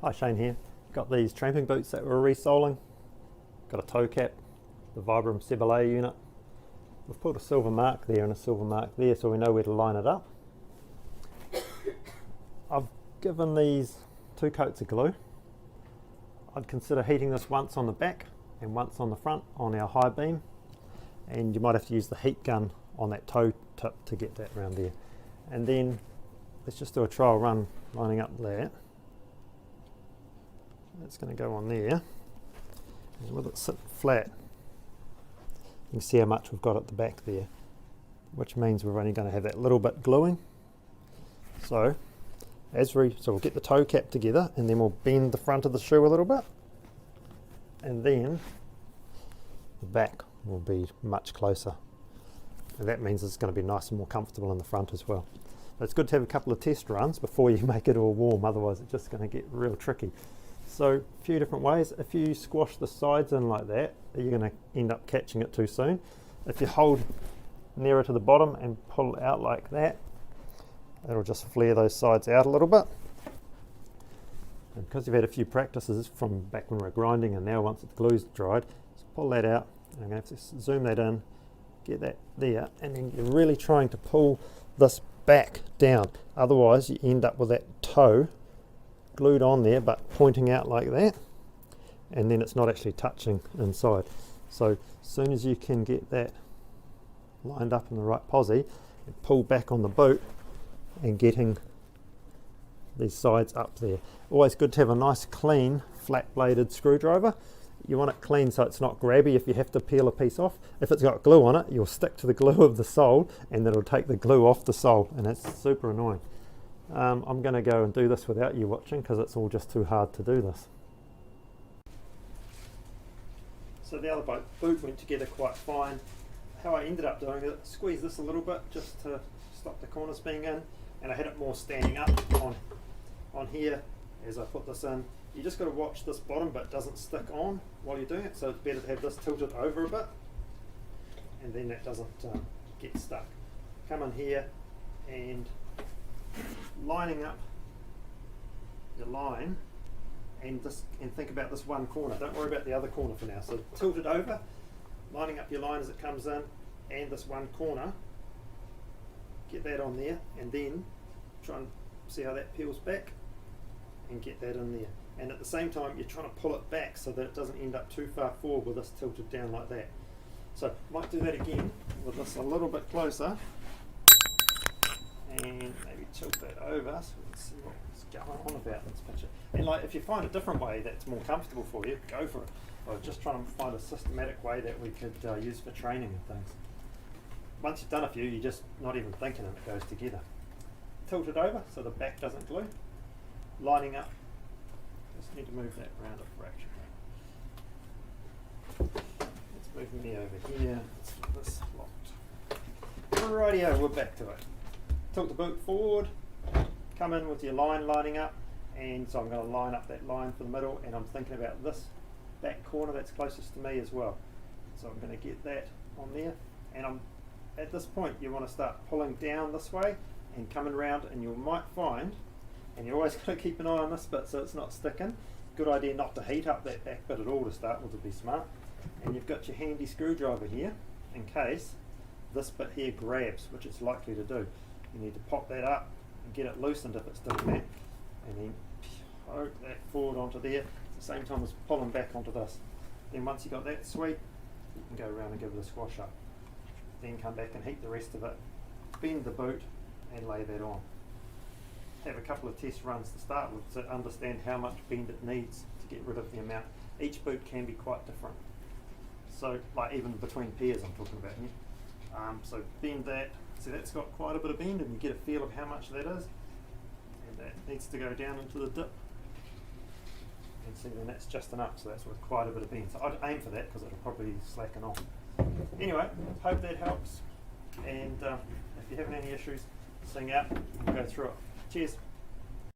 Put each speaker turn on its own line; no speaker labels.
Hi, Shane here. Got these tramping boots that we're resoling. Got a toe cap, the Vibram Sebolet unit. We've put a silver mark there and a silver mark there so we know where to line it up. I've given these 2 coats of glue. I'd consider heating this once on the back and once on the front on our high beam, and you might have to use the heat gun on that toe tip to get that around there. And then let's just do a trial run lining up that. That's going to go on there, and with it sit flat you can see how much we've got at the back there, which means we're only going to have that little bit gluing. So we'll get the toe cap together and then we'll bend the front of the shoe a little bit, and then the back will be much closer, and that means it's going to be nice and more comfortable in the front as well. But it's good to have a couple of test runs before you make it all warm, otherwise it's just going to get real tricky. So a few different ways. If you squash the sides in like that, you're going to end up catching it too soon. If you hold nearer to the bottom and pull out like that, it'll just flare those sides out a little bit. And because you've had a few practices from back when we were grinding and now once the glue's dried, just pull that out. And I'm going to have to zoom that in, get that there, and then you're really trying to pull this back down. Otherwise you end up with that toe glued on there but pointing out like that, and then it's not actually touching inside. So as soon as you can get that lined up in the right posi and pull back on the boot and getting these sides up there. Always good to have a nice clean flat bladed screwdriver. You want it clean so it's not grabby if you have to peel a piece off. If it's got glue on it, you'll stick to the glue of the sole and it'll take the glue off the sole, and it's super annoying. I'm going to go and do this without you watching because it's all just too hard to do this. So the other boot went together quite fine. How I ended up doing it, squeeze this a little bit just to stop the corners being in, and I had it more standing up on here as I put this in. You just got to watch this bottom bit doesn't stick on while you're doing it, so it's better to have this tilted over a bit, and then that doesn't get stuck. Come in here and lining up your line, and think about this one corner. Don't worry about the other corner for now. So tilt it over, lining up your line as it comes in, and this one corner, get that on there, and then try and see how that peels back and get that in there. And at the same time you're trying to pull it back so that it doesn't end up too far forward with this tilted down like that. So might do that again with this a little bit closer, and maybe tilt that over so we can see what's going on about this picture. And like, if you find a different way that's more comfortable for you, go for it. I was just trying to find a systematic way that we could use for training and things. Once you've done a few, you're just not even thinking and it goes together. Tilt it over so the back doesn't glue. Lining up. Just need to move that around a fraction. Let's move me over here. Let's get this locked. Rightio, we're back to it. Tilt the boot forward, come in with your line lining up, and so I'm going to line up that line for the middle, and I'm thinking about this back corner that's closest to me as well. So I'm going to get that on there, and at this point you want to start pulling down this way and coming round, and you might find, and you're always going to keep an eye on this bit so it's not sticking. Good idea not to heat up that back bit at all to start with, to be smart. And you've got your handy screwdriver here in case this bit here grabs, which it's likely to do. You need to pop that up and get it loosened if it's doing that, and then poke that forward onto there at the same time as pulling back onto this. Then once you've got that sweet, you can go around and give it a squash up. Then come back and heat the rest of it, bend the boot and lay that on. Have a couple of test runs to start with to understand how much bend it needs to get rid of the amount. Each boot can be quite different. So like even between pairs I'm talking about here. So bend that. So that's got quite a bit of bend, and you get a feel of how much that is, and that needs to go down into the dip, and see then that's just enough, so that's with quite a bit of bend. So I'd aim for that because it'll probably slacken off. Anyway, hope that helps, and if you're having any issues, sing out, we'll go through it. Cheers.